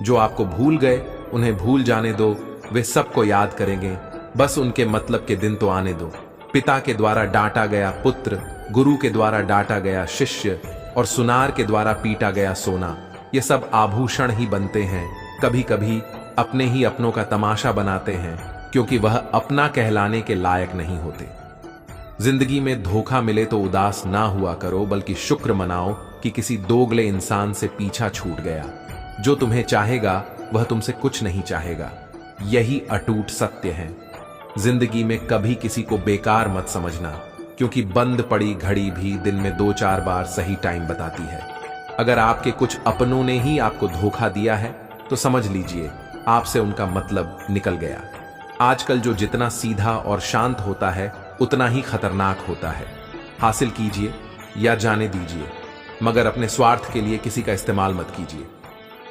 जो आपको भूल गए उन्हें भूल जाने दो, वे सबको याद करेंगे, बस उनके मतलब के दिन तो आने दो। पिता के द्वारा डांटा गया पुत्र, गुरु के द्वारा डांटा गया शिष्य और सुनार के द्वारा पीटा गया सोना, ये सब आभूषण ही बनते हैं। कभी कभी अपने ही अपनों का तमाशा बनाते हैं, क्योंकि वह अपना कहलाने के लायक नहीं होते। जिंदगी में धोखा मिले तो उदास ना हुआ करो, बल्कि शुक्र मनाओ कि किसी दोगले इंसान से पीछा छूट गया। जो तुम्हें चाहेगा वह तुमसे कुछ नहीं चाहेगा, यही अटूट सत्य है। जिंदगी में कभी किसी को बेकार मत समझना, क्योंकि बंद पड़ी घड़ी भी दिन में 2-4 बार सही टाइम बताती है। अगर आपके कुछ अपनों ने ही आपको धोखा दिया है तो समझ लीजिए आपसे उनका मतलब निकल गया। आजकल जो जितना सीधा और शांत होता है उतना ही खतरनाक होता है। हासिल कीजिए या जाने दीजिए, मगर अपने स्वार्थ के लिए किसी का इस्तेमाल मत कीजिए।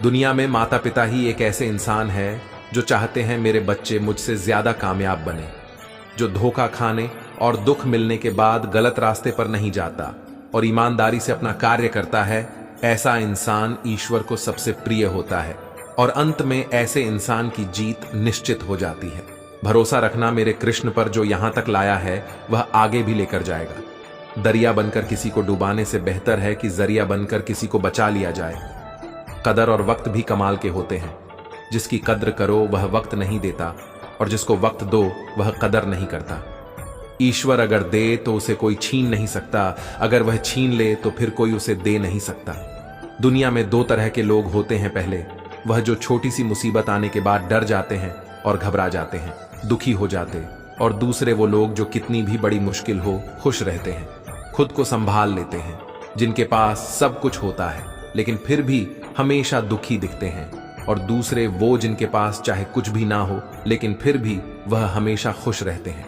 दुनिया में माता पिता ही एक ऐसे इंसान है जो चाहते हैं मेरे बच्चे मुझसे ज्यादा कामयाब बने। जो धोखा खाने और दुख मिलने के बाद गलत रास्ते पर नहीं जाता और ईमानदारी से अपना कार्य करता है, ऐसा इंसान ईश्वर को सबसे प्रिय होता है और अंत में ऐसे इंसान की जीत निश्चित हो जाती है। भरोसा रखना मेरे कृष्ण पर, जो यहां तक लाया है वह आगे भी लेकर जाएगा। दरिया बनकर किसी को डुबाने से बेहतर है कि जरिया बनकर किसी को बचा लिया जाए। कदर और वक्त भी कमाल के होते हैं। जिसकी कद्र करो वह वक्त नहीं देता, और जिसको वक्त दो वह कदर नहीं करता। ईश्वर अगर दे तो उसे कोई छीन नहीं सकता, अगर वह छीन ले तो फिर कोई उसे दे नहीं सकता। दुनिया में 2 तरह के लोग होते हैं। पहले वह जो छोटी सी मुसीबत आने के बाद डर जाते हैं और घबरा जाते हैं, दुखी हो जाते, और दूसरे वो लोग जो कितनी भी बड़ी मुश्किल हो खुश रहते हैं, खुद को संभाल लेते हैं, जिनके पास सब कुछ होता है लेकिन फिर भी हमेशा दुखी दिखते हैं। और दूसरे वो जिनके पास चाहे कुछ भी ना हो लेकिन फिर भी वह हमेशा खुश रहते हैं।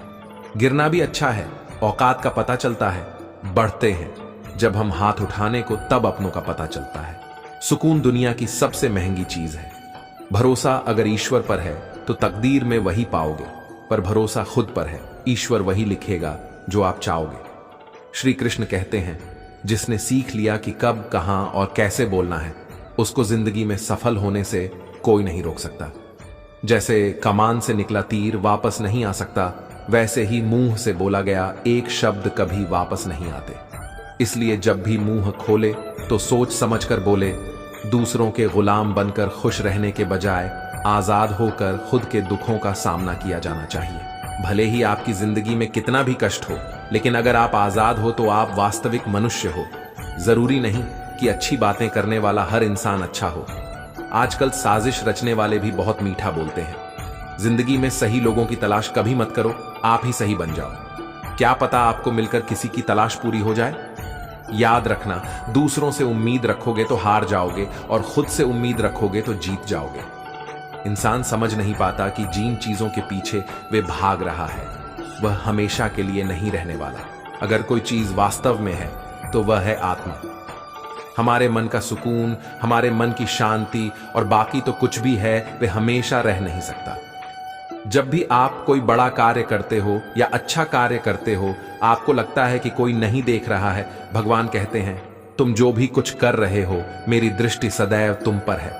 गिरना भी अच्छा है, औकात का पता चलता है। बढ़ते हैं जब हम हाथ उठाने को तब अपनों का पता चलता है। सुकून दुनिया की सबसे महंगी चीज है। भरोसा अगर ईश्वर पर है तो तकदीर में वही पाओगे, पर भरोसा खुद पर है, ईश्वर वही लिखेगा जो आप चाहोगे। श्री कृष्ण कहते हैं, जिसने सीख लिया कि कब, कहां और कैसे बोलना है, उसको जिंदगी में सफल होने से कोई नहीं रोक सकता। जैसे कमान से निकला तीर वापस नहीं आ सकता, वैसे ही मुंह से बोला गया एक शब्द कभी वापस नहीं आते। इसलिए जब भी मुंह खोले तो सोच समझकर बोले। दूसरों के गुलाम बनकर खुश रहने के बजाय आजाद होकर खुद के दुखों का सामना किया जाना चाहिए। भले ही आपकी जिंदगी में कितना भी कष्ट हो, लेकिन अगर आप आजाद हो तो आप वास्तविक मनुष्य हो। जरूरी नहीं कि अच्छी बातें करने वाला हर इंसान अच्छा हो। आजकल साजिश रचने वाले भी बहुत मीठा बोलते हैं। जिंदगी में सही लोगों की तलाश कभी मत करो, आप ही सही बन जाओ। क्या पता आपको मिलकर किसी की तलाश पूरी हो जाए। याद रखना, दूसरों से उम्मीद रखोगे तो हार जाओगे और खुद से उम्मीद रखोगे तो जीत जाओगे। इंसान समझ नहीं पाता कि जिन चीजों के पीछे वे भाग रहा है वह हमेशा के लिए नहीं रहने वाला। अगर कोई चीज वास्तव में है तो वह है आत्मा। हमारे मन का सुकून, हमारे मन की शांति और बाकी तो कुछ भी है वे हमेशा रह नहीं सकता। जब भी आप कोई बड़ा कार्य करते हो या अच्छा कार्य करते हो, आपको लगता है कि कोई नहीं देख रहा है, भगवान कहते हैं, तुम जो भी कुछ कर रहे हो मेरी दृष्टि सदैव तुम पर है।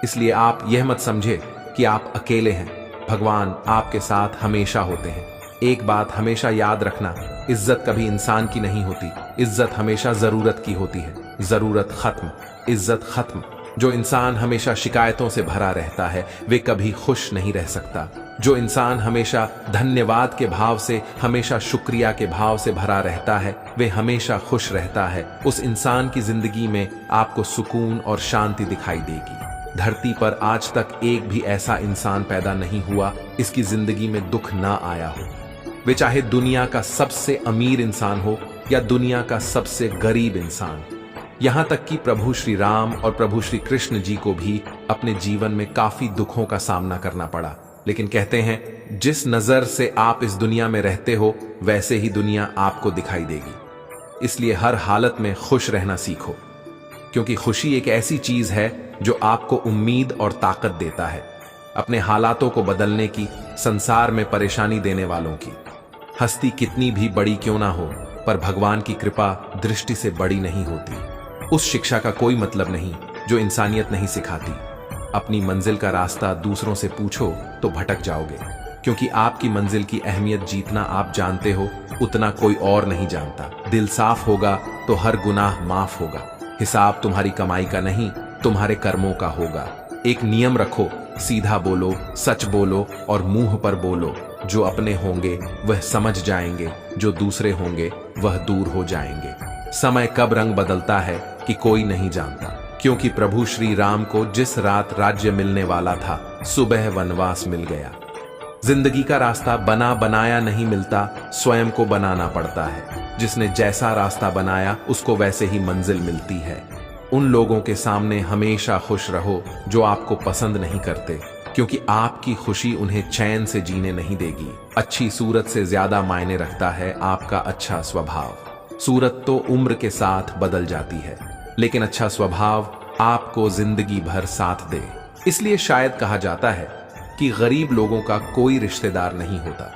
इसलिए आप यह मत समझे कि आप अकेले हैं, भगवान आपके साथ हमेशा होते हैं। एक बात हमेशा याद रखना, इज्जत कभी इंसान की नहीं होती, इज्जत हमेशा जरूरत की होती है। जरूरत खत्म, इज्जत खत्म। जो इंसान हमेशा शिकायतों से भरा रहता है वे कभी खुश नहीं रह सकता। जो इंसान हमेशा धन्यवाद के भाव से, हमेशा शुक्रिया के भाव से भरा रहता है वे हमेशा खुश रहता है। उस इंसान की जिंदगी में आपको सुकून और शांति दिखाई देगी। धरती पर आज तक एक भी ऐसा इंसान पैदा नहीं हुआ इसकी जिंदगी में दुख ना आया हो। वे चाहे दुनिया का सबसे अमीर इंसान हो या दुनिया का सबसे गरीब इंसान। यहां तक कि प्रभु श्री राम और प्रभु श्री कृष्ण जी को भी अपने जीवन में काफी दुखों का सामना करना पड़ा, लेकिन कहते हैं जिस नजर से आप इस दुनिया में रहते हो वैसे ही दुनिया आपको दिखाई देगी। इसलिए हर हालत में खुश रहना सीखो, क्योंकि खुशी एक ऐसी चीज है जो आपको उम्मीद और ताकत देता है, अपने हालातों को बदलने की, संसार में परेशानी देने वालों की। हस्ती कितनी भी बड़ी क्यों ना हो, पर भगवान की कृपा दृष्टि से बड़ी नहीं होती। उस शिक्षा का कोई मतलब नहीं जो इंसानियत नहीं सिखाती। अपनी मंजिल का रास्ता दूसरों से पूछो तो भटक जाओगे, क्योंकि आपकी मंजिल की अहमियत जितना आप जानते हो उतना कोई और नहीं जानता। दिल साफ होगा तो हर गुनाह माफ होगा। हिसाब तुम्हारी कमाई का नहीं, तुम्हारे कर्मों का होगा। एक नियम रखो, सीधा बोलो, सच बोलो और मुंह पर बोलो। जो अपने होंगे वह समझ जाएंगे, जो दूसरे होंगे वह दूर हो जाएंगे। समय कब रंग बदलता है कि कोई नहीं जानता, क्योंकि प्रभु श्री राम को जिस रात राज्य मिलने वाला था, सुबह वनवास मिल गया। जिंदगी का रास्ता बना बनाया नहीं मिलता, स्वयं को बनाना पड़ता है। जिसने जैसा रास्ता बनाया उसको वैसे ही मंजिल मिलती है। उन लोगों के सामने हमेशा खुश रहो जो आपको पसंद नहीं करते, क्योंकि आपकी खुशी उन्हें चैन से जीने नहीं देगी। अच्छी सूरत से ज्यादा मायने रखता है आपका अच्छा स्वभाव। सूरत तो उम्र के साथ बदल जाती है, लेकिन अच्छा स्वभाव आपको जिंदगी भर साथ दे। इसलिए शायद कहा जाता है कि गरीब लोगों का कोई रिश्तेदार नहीं होता,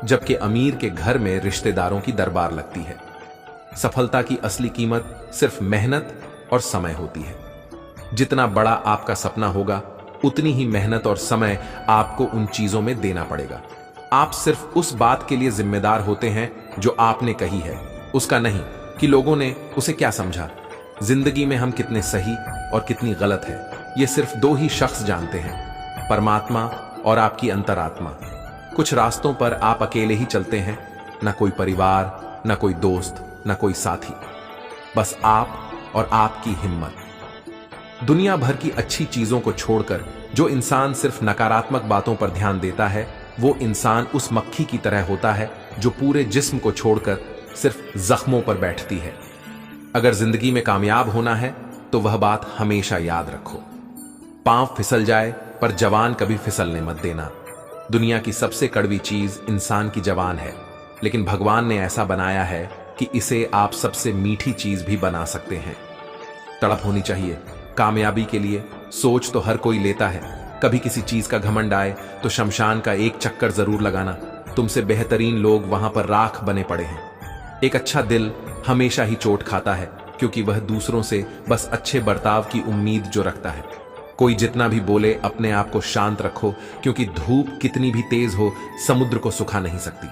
जबकि अमीर के घर में रिश्तेदारों की दरबार लगती है। सफलता की असली कीमत सिर्फ मेहनत और समय होती है। जितना बड़ा आपका सपना होगा उतनी ही मेहनत और समय आपको उन चीजों में देना पड़ेगा। आप सिर्फ उस बात के लिए जिम्मेदार होते हैं जो आपने कही है, उसका नहीं कि लोगों ने उसे क्या समझा। जिंदगी में हम कितने सही और कितनी गलत है, ये सिर्फ दो ही शख्स जानते हैं, परमात्मा और आपकी अंतरात्मा। कुछ रास्तों पर आप अकेले ही चलते हैं, ना कोई परिवार, ना कोई दोस्त, ना कोई साथी, बस आप और आपकी हिम्मत। दुनिया भर की अच्छी चीजों को छोड़कर जो इंसान सिर्फ नकारात्मक बातों पर ध्यान देता है, वो इंसान उस मक्खी की तरह होता है जो पूरे जिस्म को छोड़कर सिर्फ जख्मों पर बैठती है। अगर जिंदगी में कामयाब होना है तो वह बात हमेशा याद रखो, पांव फिसल जाए पर जवान कभी फिसलने मत देना। दुनिया की सबसे कड़वी चीज इंसान की जवान है, लेकिन भगवान ने ऐसा बनाया है कि इसे आप सबसे मीठी चीज भी बना सकते हैं। तड़प होनी चाहिए कामयाबी के लिए। सोच तो हर कोई लेता है, कभी किसी चीज का घमंड आए तो शमशान का एक चक्कर जरूर लगाना। तुमसे बेहतरीन लोग वहां पर राख बने पड़े हैं। एक अच्छा दिल हमेशा ही चोट खाता है, क्योंकि वह दूसरों से बस अच्छे बर्ताव की उम्मीद जो रखता है। कोई जितना भी बोले अपने आप को शांत रखो, क्योंकि धूप कितनी भी तेज हो समुद्र को सुखा नहीं सकती।